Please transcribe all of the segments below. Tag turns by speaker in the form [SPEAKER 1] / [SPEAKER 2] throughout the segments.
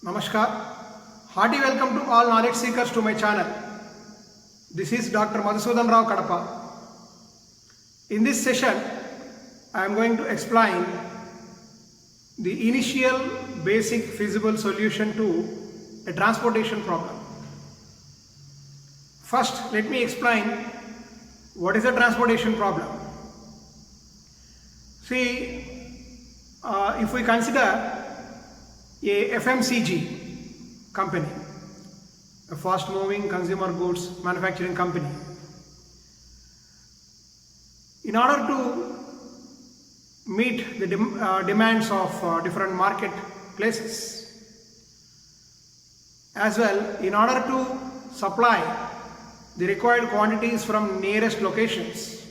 [SPEAKER 1] Namaskar. Hearty welcome to all knowledge seekers to my channel. This is Dr. Madhusudan Rao Kadapa. In this session, I am going to explain the initial basic feasible solution to a transportation problem. First, let me explain what is a transportation problem. See, if we consider a FMCG company, a fast moving consumer goods manufacturing company, in order to meet the demands of different marketplaces, as well in order to supply the required quantities from nearest locations,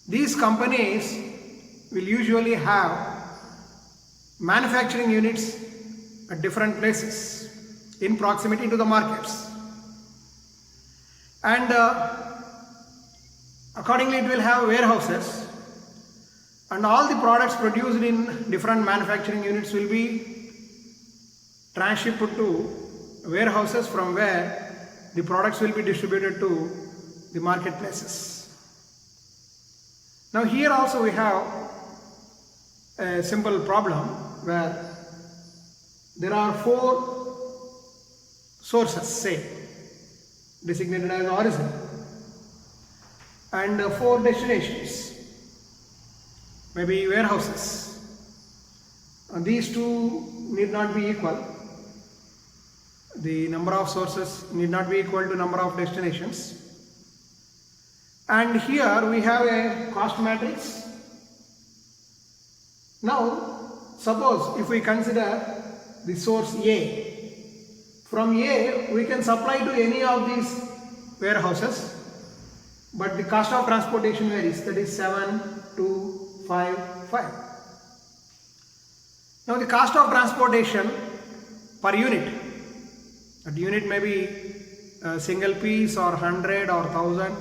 [SPEAKER 1] these companies will usually have manufacturing units at different places in proximity to the markets, and accordingly it will have warehouses, and all the products produced in different manufacturing units will be transshipped to warehouses from where the products will be distributed to the marketplaces. Now here also we have a simple problem where there are four sources, say, designated as origin, and four destinations, maybe warehouses. These two need not be equal. The number of sources need not be equal to number of destinations. And here we have a cost matrix. Now, suppose if we consider the source A, from A we can supply to any of these warehouses, but the cost of transportation varies, that is 7,255. Now the cost of transportation per unit, that unit may be a single piece or 100 or 1000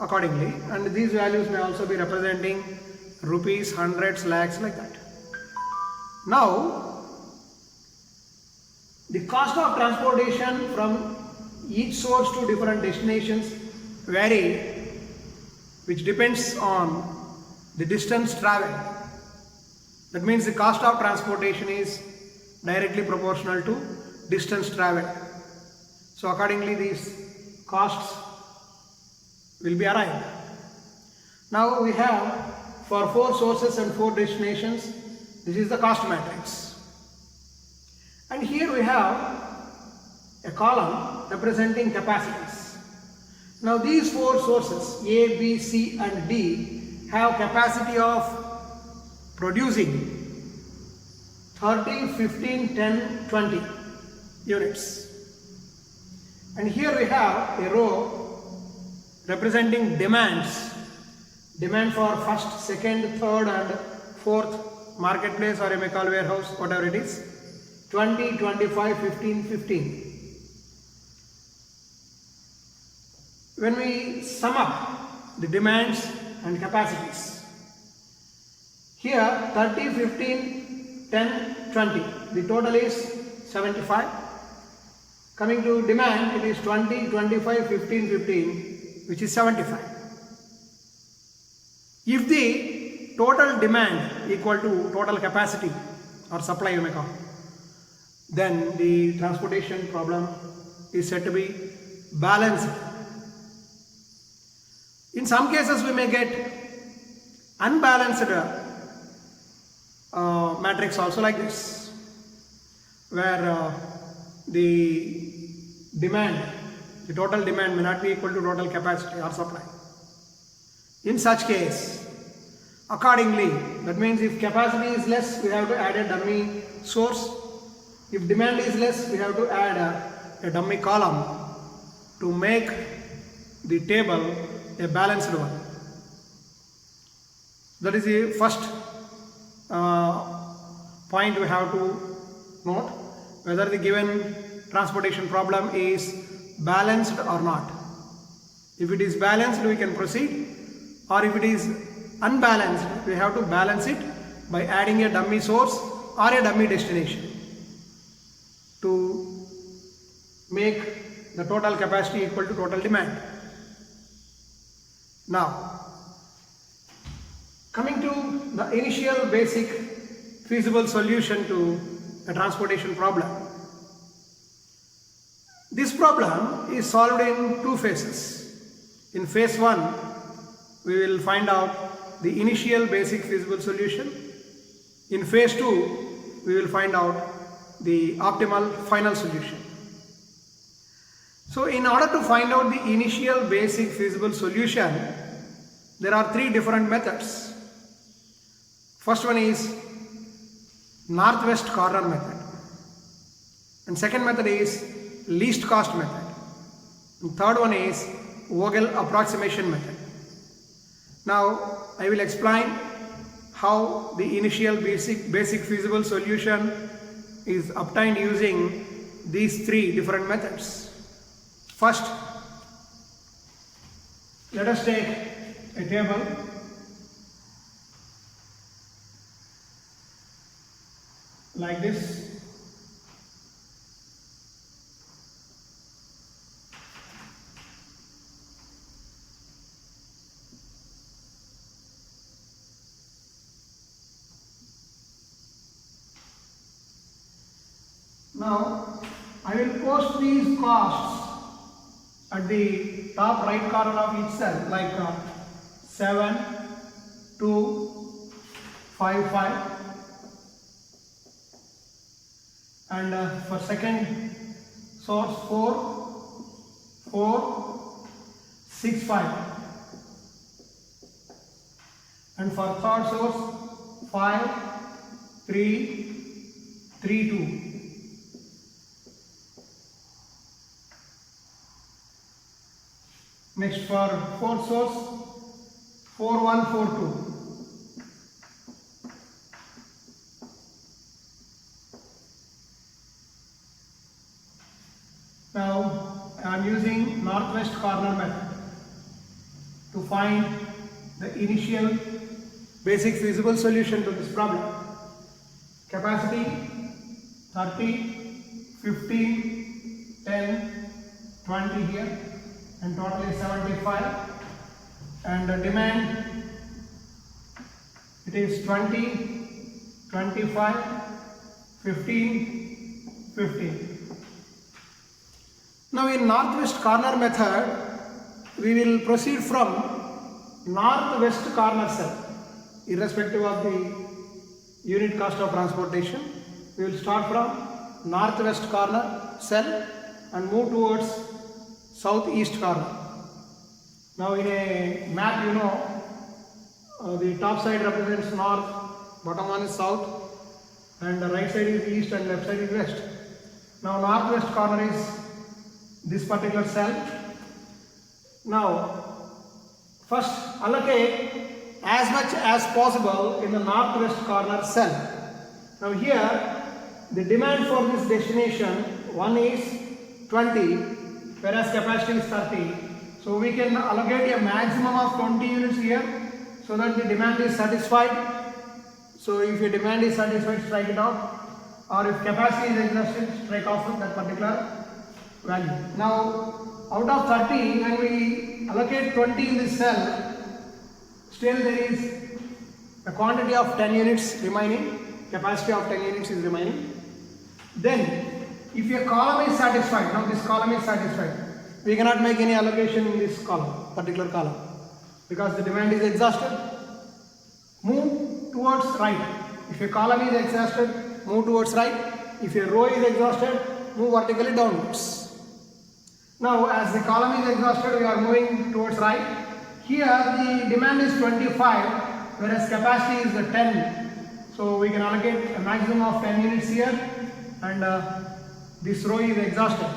[SPEAKER 1] accordingly, and these values may also be representing rupees, hundreds, lakhs, like that. Now the cost of transportation from each source to different destinations vary, which depends on the distance traveled. That means the cost of transportation is directly proportional to distance traveled. So accordingly these costs will be arrived. Now we have for four sources and four destinations, this is the cost matrix. And here we have a column representing capacities. Now these four sources A, B, C and D have capacity of producing 30, 15, 10, 20 units. And here we have a row representing demands. Demand for first, second, third and fourth marketplace, or you may call warehouse, whatever it is. 20, 25, 15, 15. When we sum up the demands and capacities, here 30, 15, 10, 20, the total is 75. Coming to demand, it is 20, 25, 15, 15, which is 75. If the total demand equal to total capacity or supply, you may call, then the transportation problem is said to be balanced. In some cases we may get unbalanced matrix also, like this, where the demand, the total demand may not be equal to total capacity or supply. In such case, accordingly, that means if capacity is less, we have to add a dummy source. If demand is less, we have to add a dummy column to make the table a balanced one. That is the first point we have to note, whether the given transportation problem is balanced or not. If it is balanced, we can proceed, or if it is unbalanced, we have to balance it by adding a dummy source or a dummy destination. to make the total capacity equal to total demand. Now, coming to the initial basic feasible solution to a transportation problem. This problem is solved in two phases. In phase 1, we will find out the initial basic feasible solution. In phase 2, we will find out the optimal final solution. So in order to find out the initial basic feasible solution, there are three different methods. First one is northwest corner method, and second method is least cost method, and third one is Vogel approximation method. Now I will explain how the initial basic feasible solution is obtained using these three different methods. First, let us take a table. Like this. Now I will post these costs at the top right corner of each cell, like 7, 2, 5, 5. And for second source 4, 4, 6, 5. And for third source 5, 3, 3, 2. Next for fourth source 4, 1, 4, 2. Now I am using northwest corner method to find the initial basic feasible solution to this problem. Capacity 30, 15, 10, 20 here, and total is 75. And the demand, it is 20, 25, 15, 15. Now in northwest corner method, we will proceed from northwest corner cell, irrespective of the unit cost of transportation. We will start from northwest corner cell and move towards southeast corner. Now in a map, you know, the top side represents north, bottom one is south, and the right side is east and left side is west. Now northwest corner is this particular cell. Now first allocate as much as possible in the northwest corner cell. Now here the demand for this destination, one is 20, whereas capacity is 30. So we can allocate a maximum of 20 units here so that the demand is satisfied. So if your demand is satisfied, strike it out, or if capacity is exhausted, strike off that particular value. Now out of 30, when we allocate 20 in this cell, still there is a quantity of 10 units remaining, capacity of 10 units is remaining. Then if your column is satisfied, now this column is satisfied, we cannot make any allocation in this column, particular column, because the demand is exhausted. Move towards right. If your column is exhausted, move towards right. If your row is exhausted, move vertically downwards. Now as the column is exhausted, we are moving towards right. Here the demand is 25, whereas capacity is 10. So we can allocate a maximum of 10 units here, and this row is exhausted.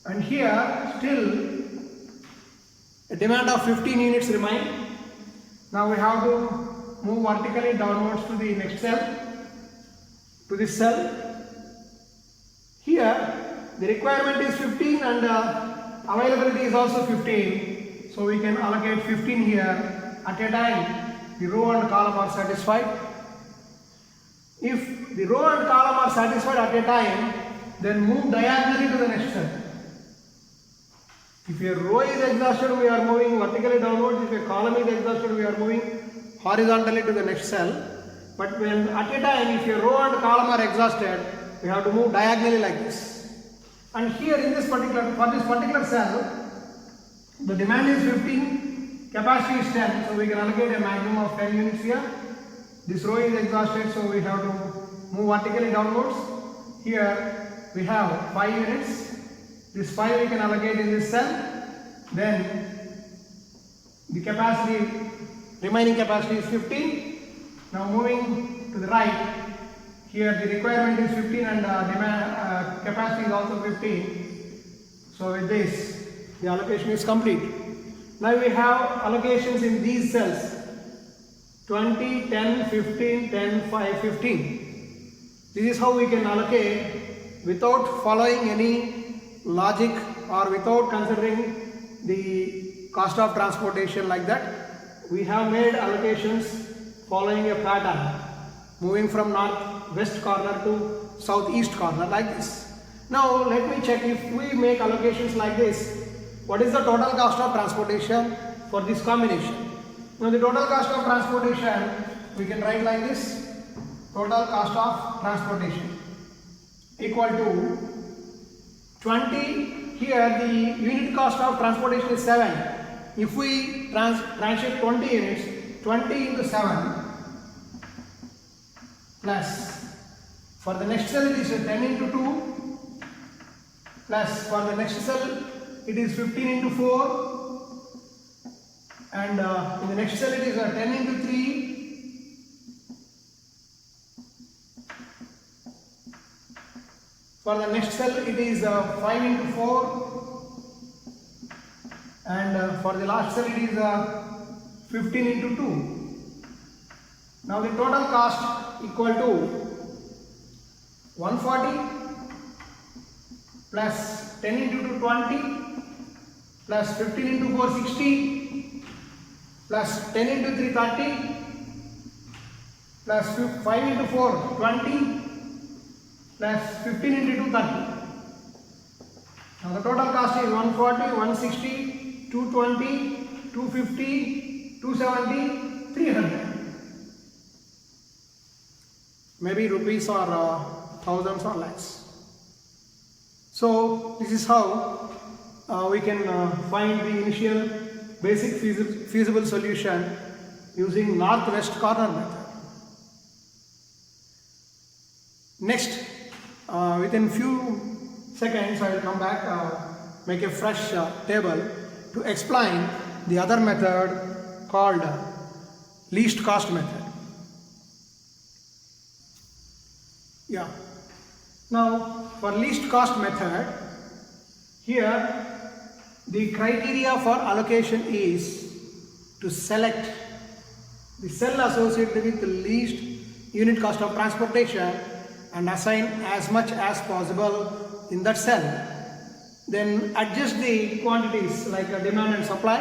[SPEAKER 1] And here still a demand of 15 units remain. Now we have to move vertically downwards to the next cell, to this cell. Here the requirement is 15 and availability is also 15. So we can allocate 15 here at a time. The row and column are satisfied. If the row and column are satisfied at a time, then move diagonally to the next cell. If your row is exhausted, we are moving vertically downwards. If your column is exhausted, we are moving horizontally to the next cell. But when at a time, if your row and column are exhausted, we have to move diagonally like this. And here in this particular cell, the demand is 15, capacity is 10, so we can allocate a maximum of 10 units here. This row is exhausted, so we have to move vertically downwards. Here we have 5 units. This 5 we can allocate in this cell. Then the remaining capacity is 15. Now moving to the right, here the requirement is 15 and demand capacity is also 15. So with this, the allocation is complete. Now we have allocations in these cells: 20, 10, 15, 10, 5, 15. This is how we can allocate without following any logic or without considering the cost of transportation like that. We have made allocations following a pattern, moving from northwest corner to southeast corner like this. Now let me check, if we make allocations like this, what is the total cost of transportation for this combination? Now the total cost of transportation we can write like this: total cost of transportation equal to 20. Here the unit cost of transportation is 7. If we transship 20 units, 20 into 7 plus, for the next cell it is 10 into 2 plus, for the next cell it is 15 into 4, and in the next cell it is 10 into 3, for the next cell it is 5 into 4, and for the last cell it is 15 into 2. Now the total cost equal to 140 plus 10 into 2 20 plus 15 into 4 60 plus 10 into 3 30 plus 5 into 4 20 plus 15 into 2 30. Now the total cost is 140, 160, 220, 250, 270, 300. Maybe rupees or thousands or lakhs. So this is how we can find the initial basic feasible solution using northwest corner method. Next, within few seconds I will come back, make a fresh table to explain the other method called least cost method. Yeah. Now for least cost method, here the criteria for allocation is to select the cell associated with the least unit cost of transportation and assign as much as possible in that cell. Then adjust the quantities like demand and supply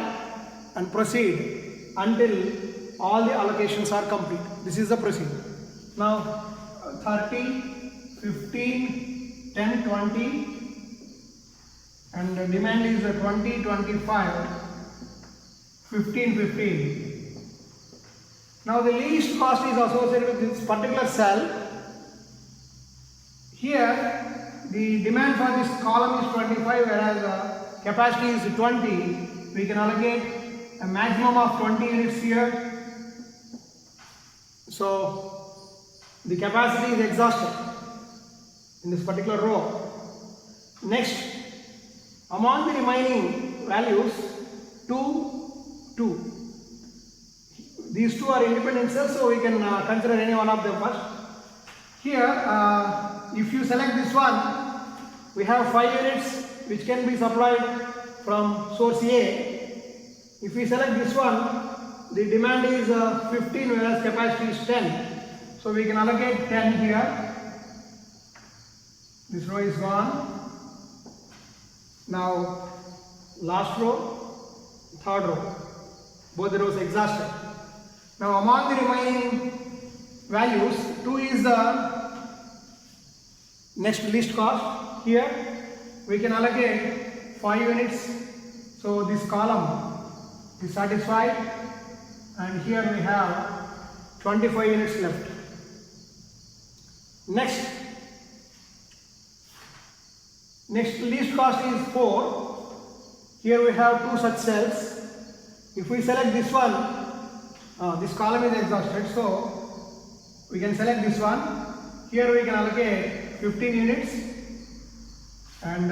[SPEAKER 1] and proceed until all the allocations are complete. This is the procedure. Now 30, 15, 10, 20 and the demand is 20, 25, 15, 15. Now the least cost is associated with this particular cell. Here the demand for this column is 25 whereas capacity is 20. We can allocate a maximum of 20 units here. So the capacity is exhausted in this particular row. Next, among the remaining values, 2, 2. These two are independent cells, so we can consider any one of them first. Here, if you select this one, we have 5 units which can be supplied from source A. If we select this one, the demand is 15 whereas capacity is 10. So we can allocate 10 here. This row is gone. Now last row, third row, both the rows exhausted. Now among the remaining values, 2 is the Next, least cost. Here we can allocate 5 units. So this column is satisfied, and here we have 25 units left. Next least cost is 4. Here we have 2 such cells. If we select this one, this column is exhausted, so we can select this one. Here we can allocate 15 units, and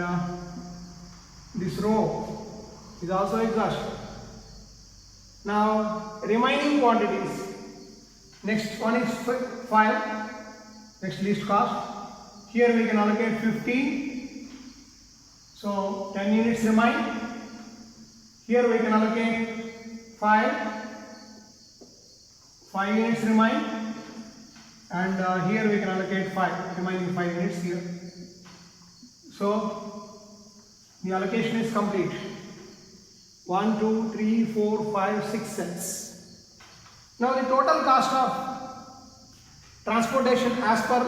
[SPEAKER 1] this row is also exhausted. Now remaining quantities. Next one is 5. Next least cost. Here we can allocate 15. So 10 units remain. Here we can allocate 5 units remain, and here we can allocate 5, remaining 5 units here. So the allocation is complete. 1, 2, 3, 4, 5, 6 cells. Now the total cost of transportation as per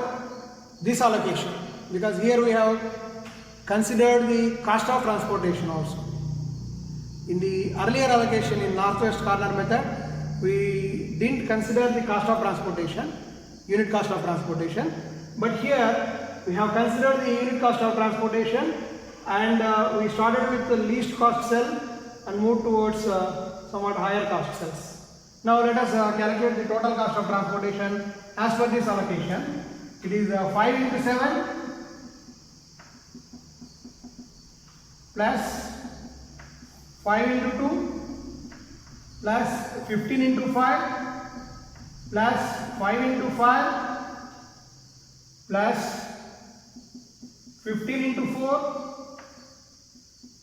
[SPEAKER 1] this allocation, because here we have considered the cost of transportation also. In the earlier allocation in northwest corner method, we didn't consider the cost of transportation, unit cost of transportation, but here we have considered the unit cost of transportation, and we started with the least cost cell and moved towards somewhat higher cost cells. Now let us calculate the total cost of transportation as per this allocation. It is 5 into 7 plus 5 into 2 plus 15 into 5 plus 5 into 5 plus 15 into 4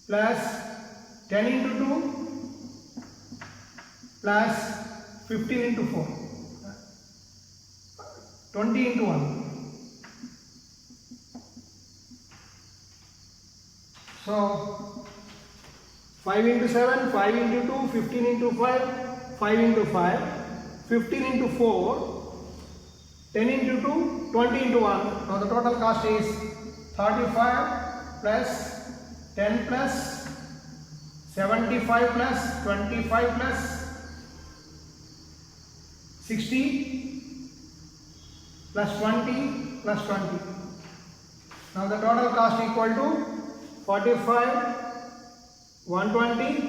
[SPEAKER 1] plus 10 into 2 plus 15 into 4, 20 into 1. So 5 into 7, 5 into 2, 15 into 5, 5 into 5, 15 into 4, 10 into 2, 20 into 1. Now the total cost is 35 plus 10 plus 75 plus 25 plus 60 plus 20 plus 20. Now the total cost equal to 45, 120,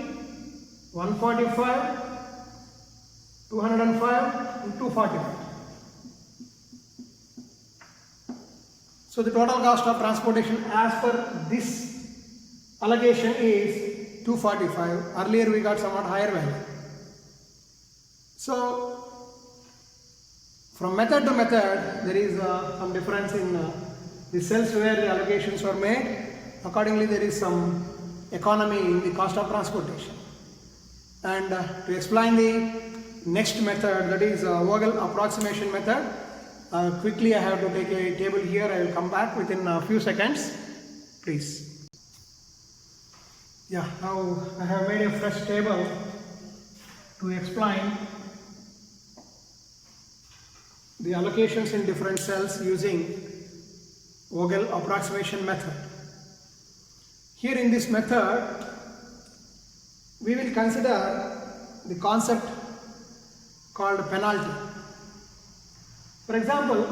[SPEAKER 1] 145, 205 and 245. So the total cost of transportation as per this allocation is 245. Earlier we got somewhat higher value. So from method to method there is some difference in the cells where the allocations were made. Accordingly there is some economy in the cost of transportation. And to explain the next method, that is Vogel approximation method, quickly I have to take a table here. I will come back within a few seconds, please. Yeah, now I have made a fresh table to explain the allocations in different cells using Vogel approximation method. Here in this method, we will consider the concept called penalty. For example,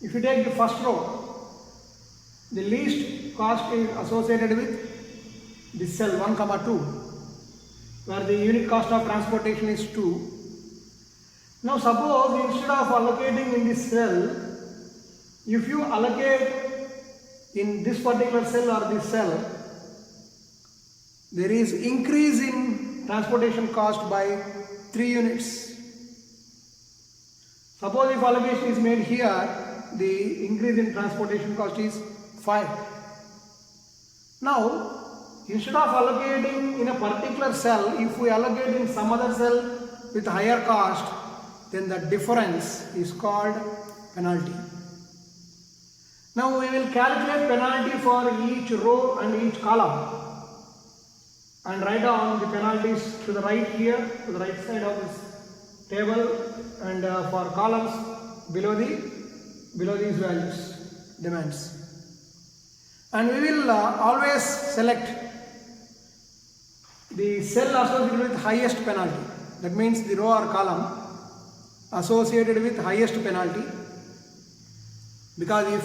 [SPEAKER 1] if you take the first row, the least cost is associated with this cell 1, 2, where the unit cost of transportation is 2. Now suppose instead of allocating in this cell, if you allocate in this particular cell or this cell, there is increase in transportation cost by 3 units. Suppose if allocation is made here, the increase in transportation cost is 5. Now, instead of allocating in a particular cell, if we allocate in some other cell with higher cost, then the difference is called penalty. Now we will calculate penalty for each row and each column, and write down the penalties to the right here, to the right side of this table, and for columns below these values. demands. And we will always select the cell associated with highest penalty. That means the row or column associated with highest penalty, because if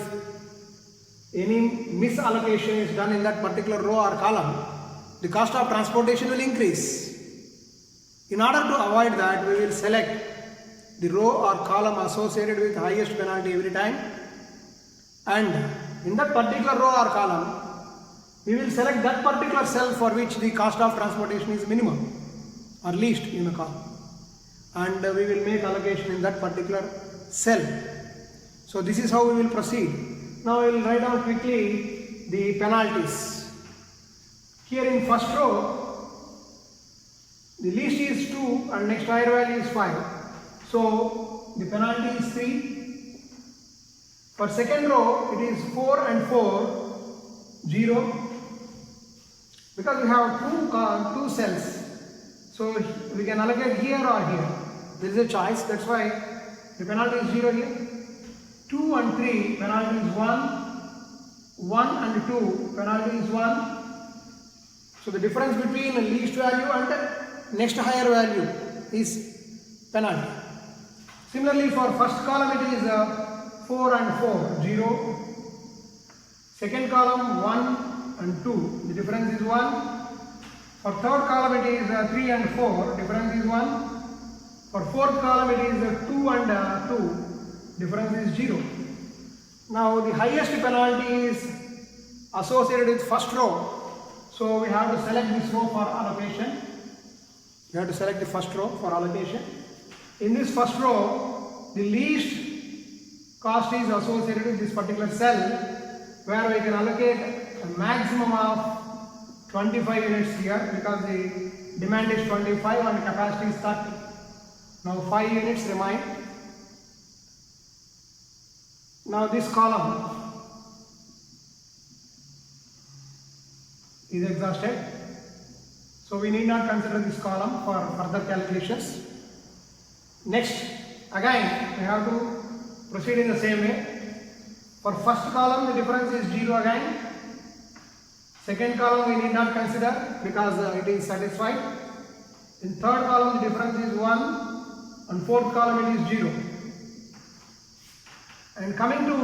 [SPEAKER 1] any misallocation is done in that particular row or column, the cost of transportation will increase. In order to avoid that, we will select the row or column associated with highest penalty every time, and in that particular row or column we will select that particular cell for which the cost of transportation is minimum or least, you may call, and we will make allocation in that particular cell. So this is how we will proceed. Now we will write down quickly the penalties. Here in first row, the least is 2 and next higher value is 5. So the penalty is 3. For second row, it is 4 and 4, 0. Because we have two cells. So we can allocate here or here. There is a choice, that's why the penalty is 0 here. 2 and 3, penalty is 1. 1 and 2, penalty is 1. So the difference between the least value and next higher value is penalty. Similarly, for first column it is 4 and 4, 0. Second column 1 and 2, the difference is 1. For third column it is 3 and 4, difference is 1. For fourth column it is 2 and 2, difference is 0. Now the highest penalty is associated with first row. So we have to select this row for allocation. You have to select the first row for allocation. In this first row, the least cost is associated with this particular cell, where we can allocate a maximum of 25 units here, because the demand is 25 and capacity is 30. Now 5 units remain. Now this column is exhausted, so we need not consider this column for further calculations. Next, again we have to proceed in the same way. For first column the difference is 0 again. Second column we need not consider because it is satisfied. In third column the difference is 1, and fourth column it is 0. And coming to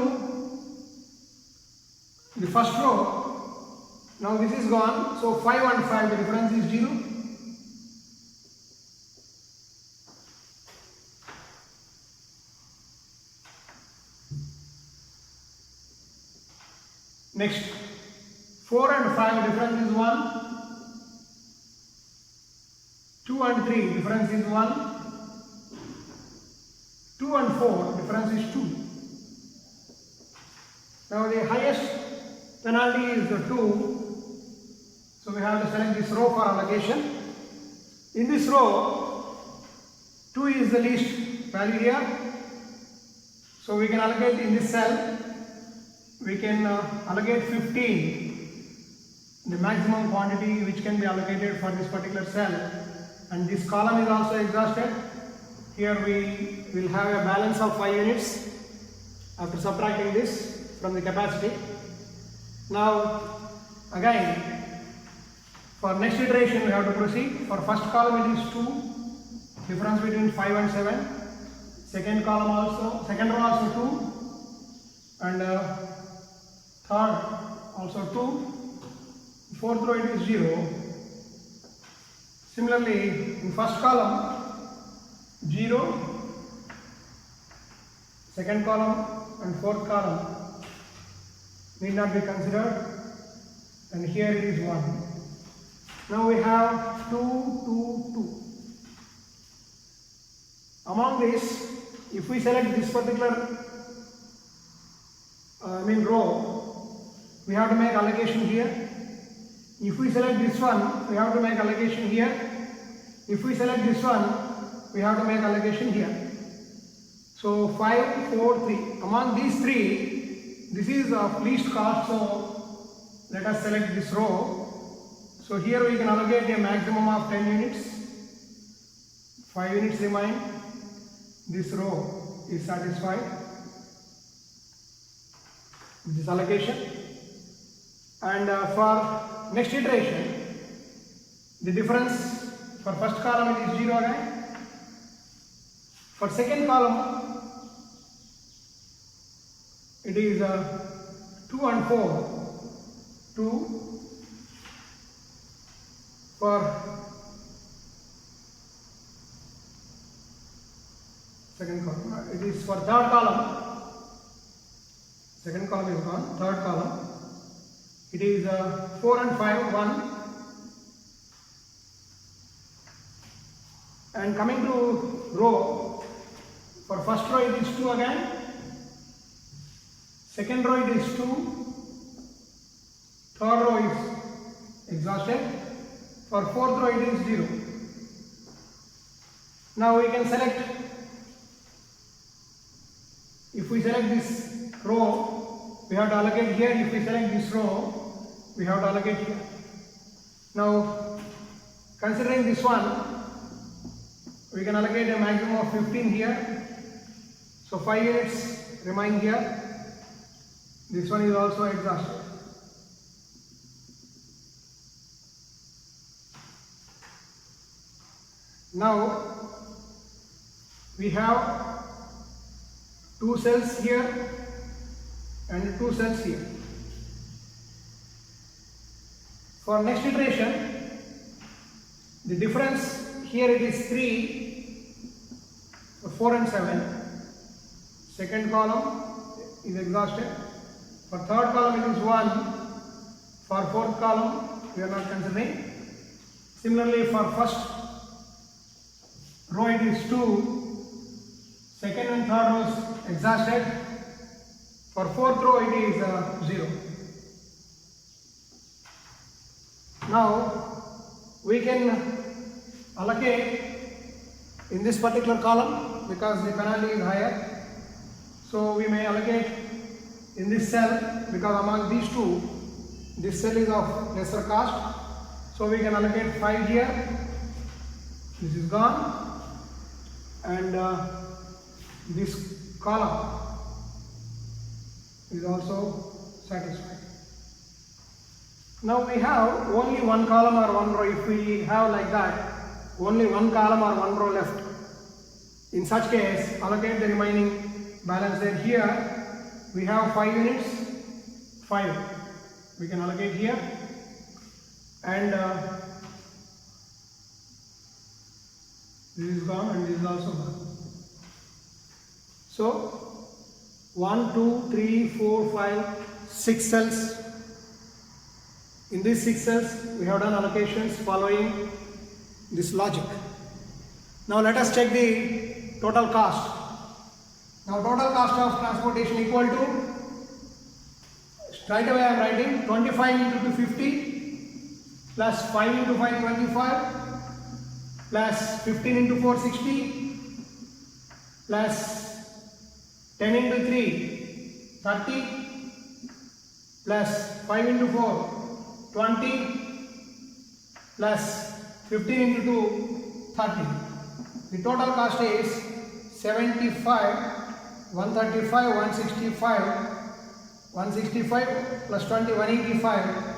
[SPEAKER 1] the first row, now this is gone, so 5 and 5, the difference is 0. Next, 4 and 5, difference is 1. 2 and 3, difference is 1. 2 and 4, difference is 2. Now the highest penalty is the 2. So we have to select this row for allocation. In this row, 2 is the least value here. So we can allocate in this cell, we can allocate 15, the maximum quantity which can be allocated for this particular cell. And this column is also exhausted. Here we will have a balance of 5 units after subtracting this from the capacity. Now again, for next iteration we have to proceed. For first column it is 2, difference between 5 and 7. Second column also, second row also 2, and third also 2. Fourth row it is 0. Similarly, in first column 0, second column and fourth column need not be considered, and here it is 1. Now we have 2, 2, 2. Among this, if we select this particular row, we have to make allocation here. If we select this one, we have to make allocation here. If we select this one, we have to make allocation here. So 5, 4, 3. Among these 3, this is of least cost, so let us select this row. So here we can allocate a maximum of 10 units. 5 units remain. This row is satisfied. this allocation, and for next iteration the difference for first column it is 0 again, for second column it is 2 and 4, 2, for second column, it is for third column, second column is gone, third column, it is 4 and 5, 1, and coming to row, for first row it is 2 again, second row it is 2, third row is exhausted, for fourth row it is 0. Now we can select, if we select this row, we have to allocate here. If we select this row, we have to allocate here. Now, considering this one, we can allocate a maximum of 15 here. So 5 units remain here. This one is also exhausted. Now, we have 2 cells here and 2 cells here. For next iteration, the difference here it is 3, 4 and 7. Second column is exhausted. For third column it is 1. For fourth column we are not considering. Similarly, for first row it is 2. Second and third rows exhausted. For fourth row it is 0. Now we can allocate in this particular column because the penalty is higher. So we may allocate in this cell because among these two, this cell is of lesser cost. So we can allocate 5 here. This is gone, and this column is also satisfied. Now we have only one column or one row. If we have like that, only one column or one row left. In such case, allocate the remaining balance there. Here we have 5 units, 5. We can allocate here, and this is gone and this is also gone. So 1, 2, 3, 4, 5, 6 cells. In these 6 cells, we have done allocations following this logic. Now let us check the total cost. Now total cost of transportation equal to, straight away I am writing 25 into 250 plus 5 into 525 plus 15 into 460 plus 10 into 3 30 plus 5 into 4 20 plus 15 into 2 30. The total cost is 75, 135, 165, 165 plus 20, 185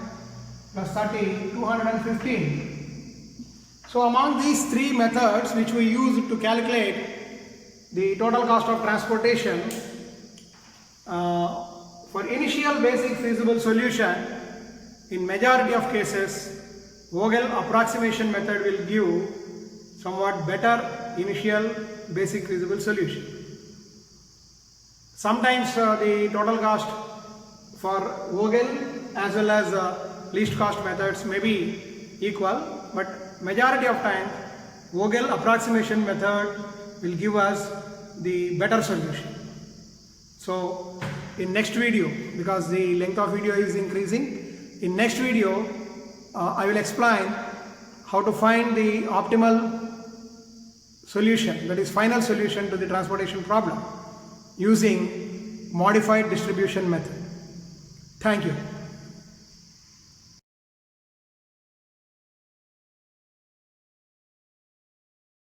[SPEAKER 1] plus 30, 215. So among these 3 methods which we use to calculate the total cost of transportation, for initial basic feasible solution, in majority of cases, Vogel approximation method will give somewhat better initial basic feasible solution. Sometimes the total cost for Vogel as well as least cost methods may be equal, but majority of time Vogel approximation method will give us the better solution. So in next video, because the length of video is increasing, in next video I will explain how to find the optimal solution, that is final solution to the transportation problem using modified distribution method. Thank you.